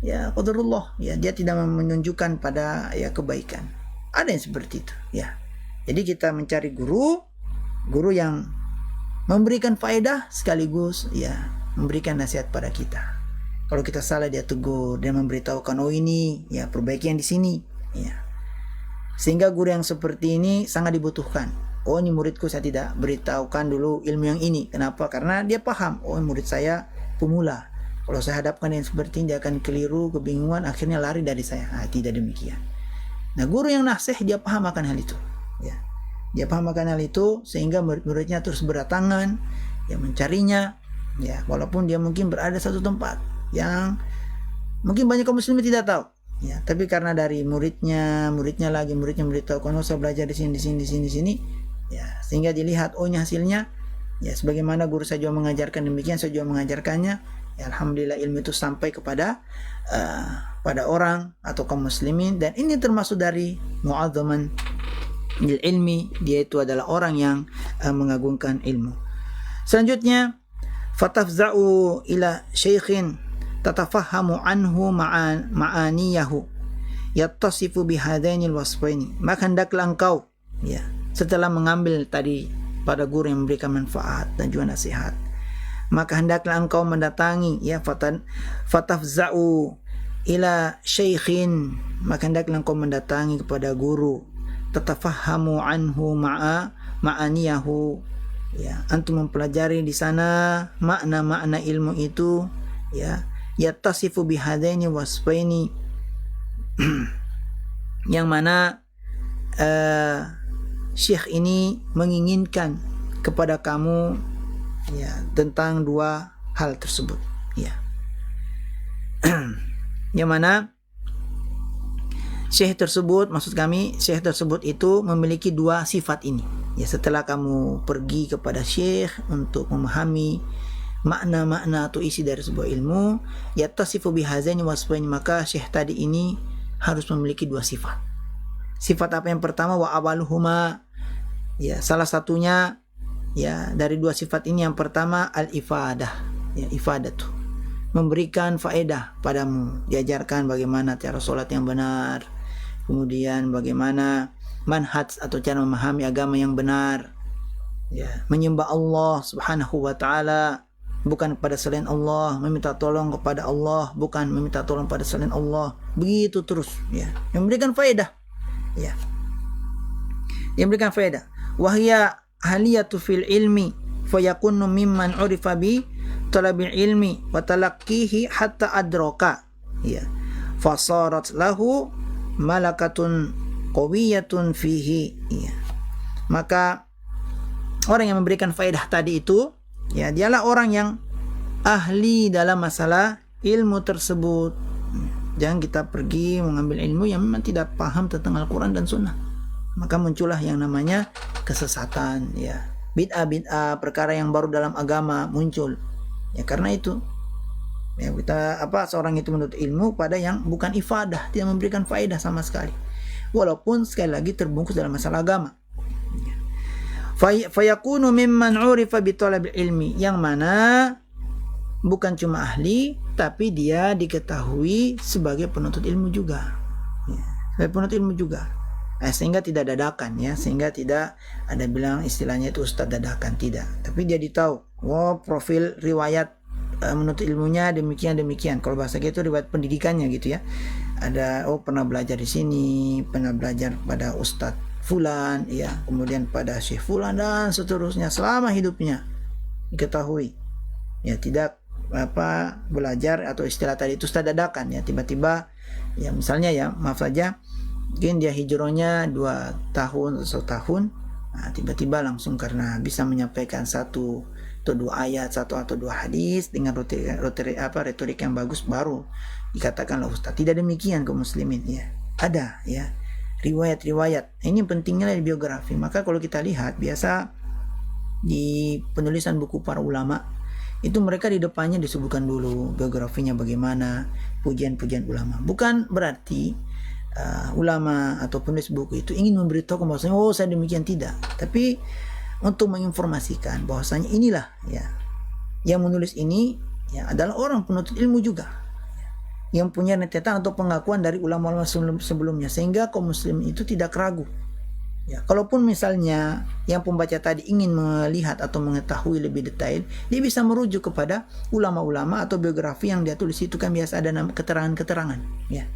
ya qadarullah, ya dia tidak menunjukkan pada ya kebaikan. Ada yang seperti itu, ya. Jadi kita mencari guru yang memberikan faedah sekaligus ya memberikan nasihat pada kita. Kalau kita salah dia tegur, dia memberitahukan oh ini ya perbaiki yang di sini, ya. Sehingga guru yang seperti ini sangat dibutuhkan. Oh ini muridku, saya tidak beritahukan dulu ilmu yang ini. Kenapa? Karena dia paham, oh murid saya pemula, kalau saya hadapkan yang seperti ini dia akan keliru, kebingungan, akhirnya lari dari saya. Tidak demikian. Nah, guru yang nasih dia paham akan hal itu, ya. Dia paham akan hal itu sehingga murid-muridnya terus berdatangan, ya, mencarinya, ya, walaupun dia mungkin berada satu tempat yang mungkin banyak kaum muslimin tidak tahu, ya, tapi karena dari muridnya memberitahu, kalau saya belajar di sini, ya, sehingga dilihat oh ini hasilnya, ya, sebagaimana guru saya juga mengajarkan demikian, saya juga mengajarkannya, ya, alhamdulillah ilmu itu sampai kepada pada orang atau kaum muslimin, dan ini termasuk dari mu'azzaman ilmi, dia itu adalah orang yang mengagungkan ilmu. Selanjutnya fatafza'u ila syaikhin tatafahamu anhu ma'aniyahu yattasifu bihadainil wasfaini, maka hendaklah engkau, ya, setelah mengambil tadi pada guru yang memberikan manfaat dan juga nasihat, maka hendaklah engkau mendatangi, ya, fatafza'u ila syaikhin, maka hendaklah engkau mendatangi kepada guru, tatafahamu anhu ma'aniyahu, ya, antum mempelajari di sana makna-makna ilmu itu, ya, yattasifu bihadaini wasfaini, yang mana syekh ini menginginkan kepada kamu, ya, tentang dua hal tersebut, ya. Yang mana syekh tersebut, maksud kami syekh tersebut itu memiliki dua sifat ini, ya. Setelah kamu pergi kepada syekh untuk memahami makna-makna atau isi dari sebuah ilmu, yattasifu bihazaini wasfaini, maka syekh tadi ini harus memiliki dua sifat. Sifat apa yang pertama? Wa awaluhuma, ya, salah satunya, ya, dari dua sifat ini yang pertama al-ifadah, ya, ifadatu, memberikan faedah padamu, diajarkan bagaimana cara sholat yang benar, kemudian bagaimana manhaj atau cara memahami agama yang benar, ya, menyembah Allah subhanahu wa ta'ala bukan kepada selain Allah, meminta tolong kepada Allah bukan meminta tolong pada selain Allah, begitu terus, ya, yang memberikan faedah, ya, yang memberikan faedah. Wahya ahliyatu fil ilmi fayakunu mimman urifa bi talabil ilmi wa talaqqihi hatta adraka, ya, fasarat lahu malakatun qawiyatun fihi, ya. Maka orang yang memberikan faedah tadi itu, ya, dialah orang yang ahli dalam masalah ilmu tersebut. Jangan kita pergi mengambil ilmu yang memang tidak paham tentang Al-Quran dan Sunnah, maka muncullah yang namanya kesesatan, ya, bid'ah, perkara yang baru dalam agama muncul. Ya, karena itu, ya, seorang itu menuntut ilmu pada yang bukan ifadah, tidak memberikan faedah sama sekali. walaupun sekali lagi terbungkus dalam masalah agama. Fayakunu mimman urifa bi talabil ilmi, yang mana bukan cuma ahli tapi dia diketahui sebagai penuntut ilmu juga, ya, sebagai penuntut ilmu juga. Sehingga tidak dadakan, ya, sehingga tidak ada bilang istilahnya itu ustadz dadakan, tidak, tapi dia ditahu, profil riwayat menuntut ilmunya demikian. Kalau bahasa gitu riwayat pendidikannya gitu ya, ada pernah belajar di sini, pernah belajar pada ustadz fulan, ya, kemudian pada syekh fulan dan seterusnya selama hidupnya diketahui, ya, tidak belajar atau istilah tadi itu ustadz dadakan, ya, tiba-tiba, ya, misalnya, ya, maaf saja, mungkin dia hijrahnya 2 tahun atau 1 tahun, nah, tiba-tiba langsung karena bisa menyampaikan 1 atau 2 ayat, 1 atau 2 hadis dengan retorik yang bagus, baru dikatakanlah ustaz. Tidak demikian kaum muslimin, ya. Ada, ya, riwayat-riwayat. Ini pentingnya di biografi. Maka kalau kita lihat biasa di penulisan buku para ulama itu mereka di depannya disebutkan dulu biografinya bagaimana, pujian-pujian ulama. Bukan berarti ulama atau penulis buku itu ingin memberitahu bahwasanya saya demikian, tidak, tapi untuk menginformasikan bahwasanya inilah, ya, yang menulis ini, ya, adalah orang penuntut ilmu juga, yang punya rentetan atau pengakuan dari ulama-ulama sebelumnya, sehingga kaum muslim itu tidak ragu, ya. Kalaupun misalnya yang pembaca tadi ingin melihat atau mengetahui lebih detail, dia bisa merujuk kepada ulama-ulama atau biografi yang dia tulis. Itu kan biasa ada keterangan-keterangan, ya.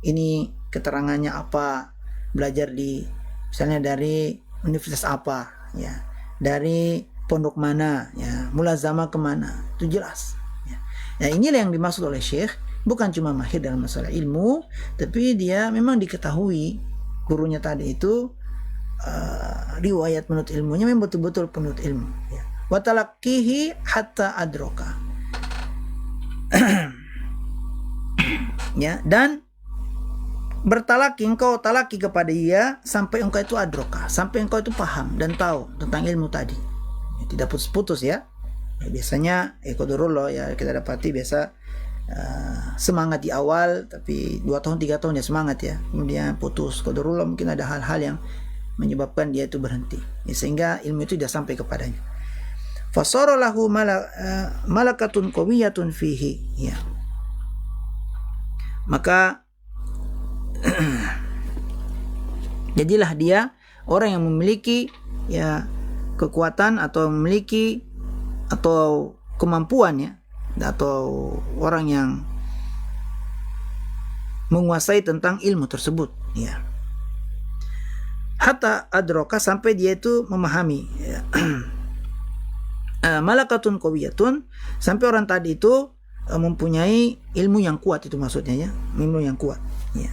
Ini keterangannya apa, belajar di misalnya dari universitas apa, ya, dari pondok mana, ya, mulazamah kemana, itu jelas, ya. Nah, inilah yang dimaksud oleh syekh, bukan cuma mahir dalam masalah ilmu, tapi dia memang diketahui gurunya tadi itu riwayat penuntut ilmunya memang betul-betul penuntut ilmu, ya. Wa talaqqihi hatta adroka ya, dan bertalaki, engkau talaki kepada dia sampai engkau itu adroka, sampai engkau itu paham dan tahu tentang ilmu tadi, ya, tidak putus-putus, ya. Biasanya qadarullah, ya, kita dapati biasa semangat di awal, tapi 2 tahun 3 tahun ya semangat, ya, kemudian putus. Qadarullah, mungkin ada hal-hal yang menyebabkan dia itu berhenti, ya, sehingga ilmu itu tidak sampai kepadanya. Fasara lahu malakatun qawiyatun fihi, ya, maka jadilah dia orang yang memiliki, ya, kekuatan atau memiliki atau kemampuan, ya, atau orang yang menguasai tentang ilmu tersebut, ya. Hatta adroka, sampai dia itu memahami, ya. Malakatun qawiyatun, sampai orang tadi itu mempunyai ilmu yang kuat, itu maksudnya, ya, ilmu yang kuat, ya.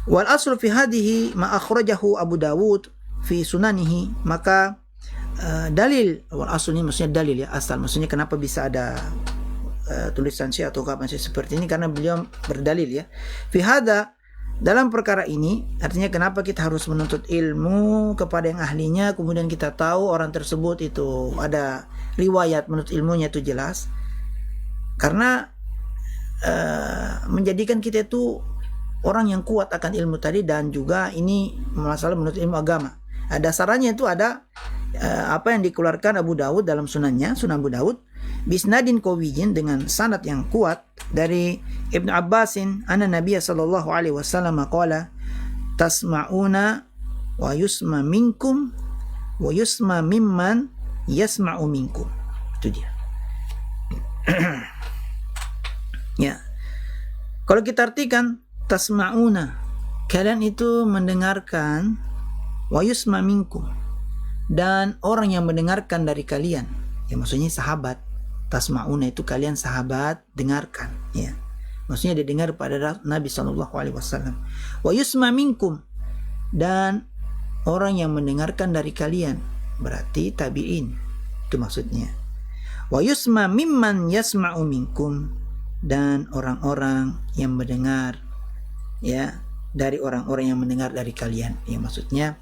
Wal aslu fi hadhihi ma akhrajahu Abu Dawud fi sunanihi, maka dalil, wal aslu ini maksudnya dalil, ya, asal, maksudnya kenapa bisa ada tulisan Syekh atau kapan Syekh seperti ini, karena beliau berdalil, ya, fi hada, dalam perkara ini, artinya kenapa kita harus menuntut ilmu kepada yang ahlinya, kemudian kita tahu orang tersebut itu ada riwayat menurut ilmunya itu jelas, karena menjadikan kita itu orang yang kuat akan ilmu tadi, dan juga ini masalah menurut ilmu agama. Dasarnya itu ada apa yang dikeluarkan Abu Dawud dalam sunannya, Sunan Abu Dawud, bisnadin qawiyyin, dengan sanad yang kuat dari Ibnu Abbasin, anna Nabiy sallallahu alaihi wasallam qala tasma'una wa yusma minkum wa yusma mimman yasma'u minkum. Itu dia. Ya. Kalau kita artikan tasma'una, kalian itu mendengarkan, wa yusma minkum, dan orang yang mendengarkan dari kalian, ya, maksudnya sahabat. Tasma'una itu kalian sahabat dengarkan, ya, maksudnya didengar pada Nabi SAW. Wa yusma minkum, dan orang yang mendengarkan dari kalian, berarti tabi'in, itu maksudnya. Wa yusma mimman yasma'u minkum, dan orang-orang yang mendengar, ya, dari orang-orang yang mendengar dari kalian, ya, maksudnya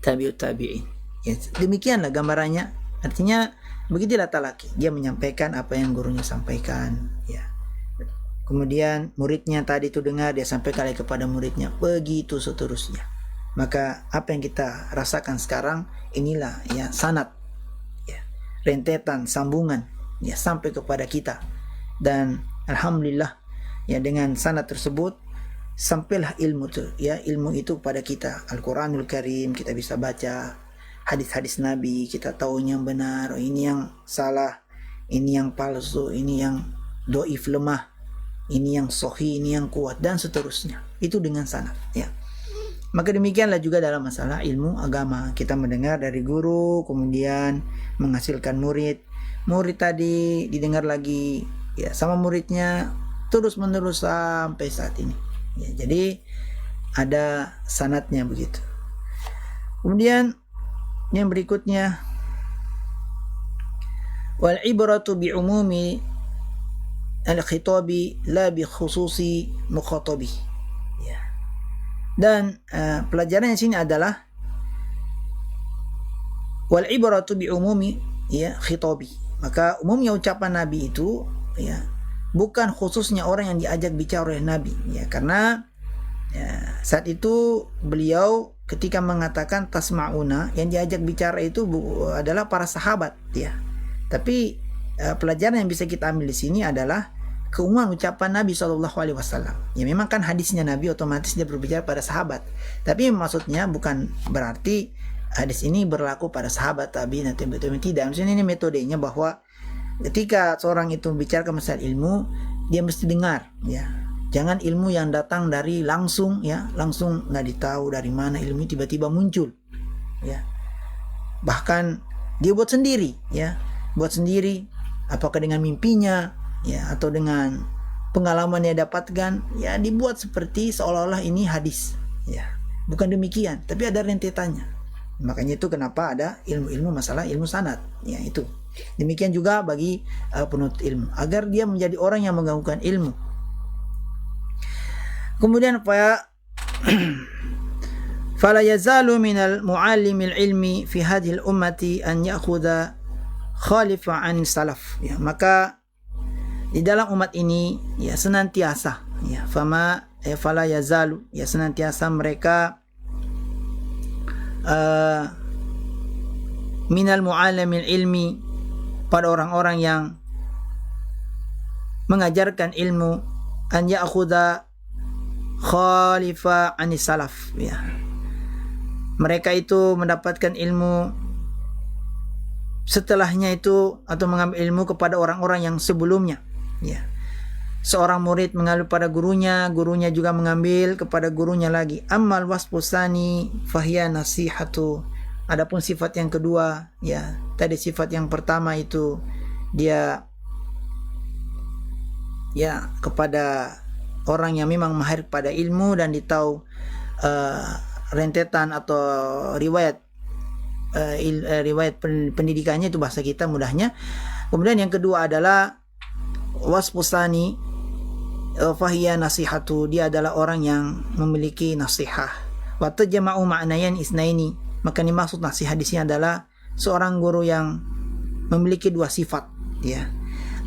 tabi'ut tabi'in, ya. Demikianlah gambarannya. Artinya begitulah talaki, dia menyampaikan apa yang gurunya sampaikan, ya. kemudian muridnya tadi itu dengar, dia sampaikan lagi kepada muridnya, begitu seterusnya. Maka apa yang kita rasakan sekarang inilah ya sanad, ya, rentetan sambungan ya sampai kepada kita. Dan alhamdulillah ya dengan sanad tersebut sampailah ilmu itu, ya, ilmu itu pada kita. Al-Quranul Karim kita bisa baca, hadis-hadis Nabi kita tahu yang benar, ini yang salah, ini yang palsu, ini yang doif lemah, ini yang sahih, ini yang kuat, dan seterusnya. Itu dengan sanad, ya. Maka demikianlah juga dalam masalah ilmu agama. Kita mendengar dari guru, kemudian menghasilkan murid. Murid tadi didengar lagi ya sama muridnya terus menerus sampai saat ini. Ya, jadi ada sanadnya begitu. Kemudian yang berikutnya, wal ibratu bi umumi al-khitabi la bi khususi mukhatabi. Ya. Dan pelajaran yang sini adalah wal ibratu bi umumi ya khitabi. Maka umumnya ucapan Nabi itu ya bukan khususnya orang yang diajak bicara oleh Nabi, ya, karena ya, saat itu beliau ketika mengatakan tasma'una, yang diajak bicara itu adalah para sahabat, ya. Tapi pelajaran yang bisa kita ambil di sini adalah keumuman ucapan Nabi SAW. Ya memang kan hadisnya Nabi otomatis dia berbicara pada sahabat, tapi maksudnya bukan berarti hadis ini berlaku pada sahabat tabi'in atau tidak. Maksudnya ini metodenya bahwa ketika seorang itu bicara masalah ilmu, dia mesti dengar, ya. Jangan ilmu yang datang dari langsung, ya, langsung nggak ditahu dari mana ilmu tiba-tiba muncul, ya. Bahkan dia buat sendiri, ya, buat sendiri, apakah dengan mimpinya, ya, atau dengan pengalaman yang dapatkan, ya, dibuat seperti seolah-olah ini hadis, ya. Bukan demikian, tapi ada rentetannya. Makanya itu kenapa ada ilmu-ilmu masalah ilmu sanad, ya itu. Demikian juga bagi penuntut ilmu, agar dia menjadi orang yang menggabungkan ilmu. Kemudian fala yazalu minal muallimil ilmi fi hadhil ummati an ya'khudha khalifa an salaf, ya, maka di dalam umat ini ya senantiasa ya fala yazalu ya senantiasa mereka minal muallimil ilmi, pada orang-orang yang mengajarkan ilmu, an ya'khudha khalifa anis salaf, ya. Mereka itu mendapatkan ilmu setelahnya itu, atau mengambil ilmu kepada orang-orang yang sebelumnya, ya. Seorang murid mengambil pada gurunya, gurunya juga mengambil kepada gurunya lagi. Ammal wasfusani fahiya nasihatu. Adapun sifat yang kedua, ya, tadi sifat yang pertama itu dia ya kepada orang yang memang mahir pada ilmu dan ditahu rentetan atau riwayat pendidikannya, itu bahasa kita mudahnya. Kemudian yang kedua adalah wasfusani fahiya nasihatu, dia adalah orang yang memiliki nasihah. Wa tajma'u ma'nayan isnaini, maka dimaksud nasihat di sini adalah seorang guru yang memiliki dua sifat, ya.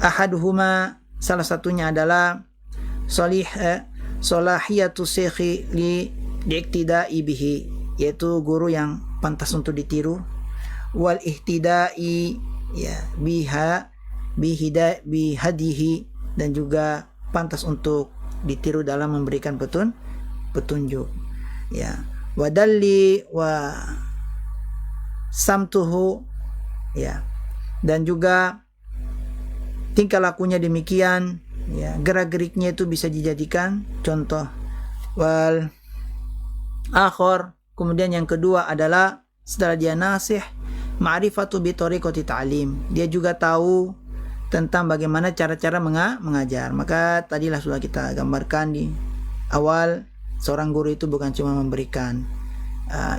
Ahaduhuma, salah satunya adalah salahiyatu syekhi liiktida'i bihi, yaitu guru yang pantas untuk ditiru, wal ihtida'i ya bihadihi, dan juga pantas untuk ditiru dalam memberikan petunjuk, ya. Wadalli wa samtuhu, ya, dan juga tingkah lakunya demikian, ya, gerak-geriknya itu bisa dijadikan contoh. Wal akhir, kemudian yang kedua adalah setelah dia nasih, ma'rifatu bi tariqati ta'lim, dia juga tahu tentang bagaimana cara-cara mengajar. Maka tadilah sudah kita gambarkan di awal, seorang guru itu bukan cuma memberikan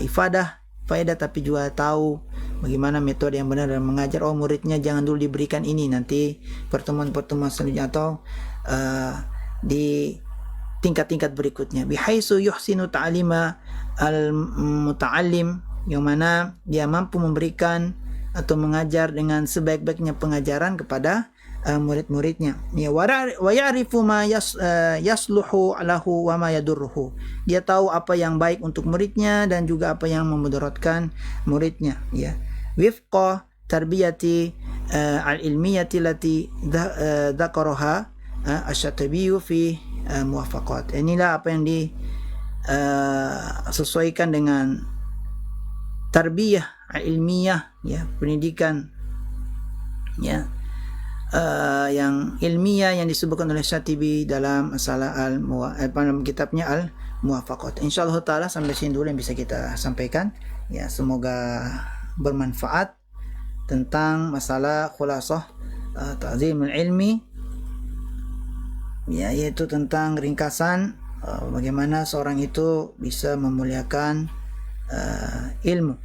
faedah, tapi juga tahu bagaimana metode yang benar dalam mengajar. Oh, muridnya jangan dulu diberikan ini, nanti pertemuan-pertemuan selanjutnya atau di tingkat-tingkat berikutnya. Bihaitsu yuhsinu ta'lima al-muta'allim, yang mana dia mampu memberikan atau mengajar dengan sebaik-baiknya pengajaran kepada murid-muridnya. Ya, wa ya'rifu ma yasluhu lahu wa ma yadurruhu. Dia tahu apa yang baik untuk muridnya dan juga apa yang memudaratkan muridnya, ya. Wifqa tarbiyati al-ilmiyati lati dzakaraha asy-Syatibi fi muwafaqat. Inilah apa yang disesuaikan dengan tarbiyah al-ilmiyah, ya, pendidikan, ya, yang ilmiah yang disebutkan oleh Syatibi dalam masalah dalam kitabnya Al-Muwafaqat. Insyaallah taala sampai sini dulu yang bisa kita sampaikan. Ya, semoga bermanfaat tentang masalah khulasah ta'zimul ilmi, ya, yaitu tentang ringkasan bagaimana seorang itu bisa memuliakan ilmu.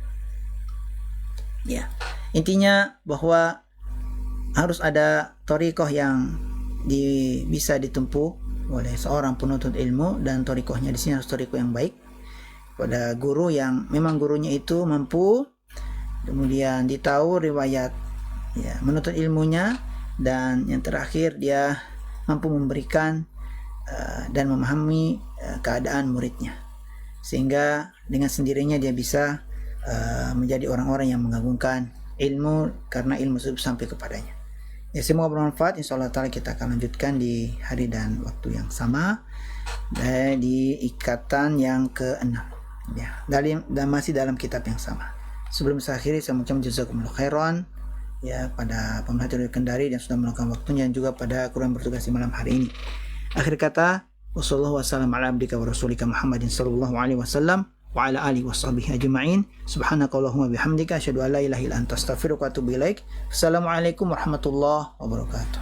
Ya, intinya bahwa harus ada thariqah yang bisa ditempuh oleh seorang penuntut ilmu, dan thariqahnya di sini harus thariqah yang baik pada guru yang memang gurunya itu mampu, kemudian ditahu riwayat, ya, menuntut ilmunya, dan yang terakhir dia mampu memberikan dan memahami keadaan muridnya, sehingga dengan sendirinya dia bisa menjadi orang-orang yang mengagungkan ilmu karena ilmu tersebut sampai kepadanya. Ya, semoga bermanfaat. Insyaallah taala kita akan lanjutkan di hari dan waktu yang sama di ikatan yang ke-6, ya, dan masih dalam kitab yang sama. Sebelum saya akhiri, saya mengucapkan jazakumullah khairan, ya, pada pemerhati Radio Kendari dan sudah meluangkan waktunya, dan juga pada kru yang bertugas di malam hari ini. Akhir kata, wassallallahu wasallam ala abdika wa rasulika Muhammadin sallallahu alaihi wasallam wa ala alihi washabihi ajma'in. Subhanakallahumma bihamdika asyhadu an la ilaha illa anta astaghfiruka wa atubu ilaik. Assalamualaikum warahmatullahi wabarakatuh.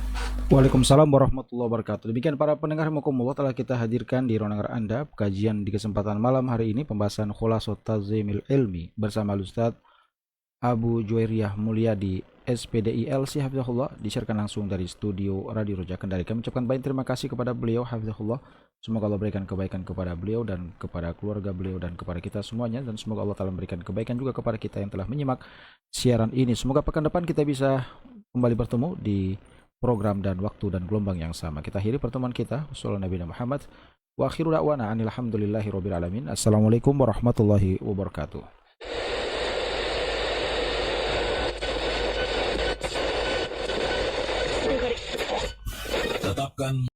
Waalaikumsalam warahmatullahi wabarakatuh. Demikian para pendengar rahimakumullah, telah kita hadirkan di ruang dengar Anda kajian di kesempatan malam hari ini, pembahasan Khulasat Ta'zimil Ilmi bersama Ustaz Abu Juwairiyah Mulyadi SPDI LC hafizahullah, disiarkan langsung dari studio Radio Roja Kendari. Kami ucapkan banyak terima kasih kepada beliau hafizahullah. Semoga Allah berikan kebaikan kepada beliau dan kepada keluarga beliau dan kepada kita semuanya, dan semoga Allah telah memberikan kebaikan juga kepada kita yang telah menyimak siaran ini. Semoga pekan depan kita bisa kembali bertemu di program dan waktu dan gelombang yang sama. Kita akhiri pertemuan kita. Wassallallahu Nabi Muhammad wa akhiru da'wana anil hamdulillahi rabbil alamin. Assalamualaikum warahmatullahi wabarakatuh.
Tetapkan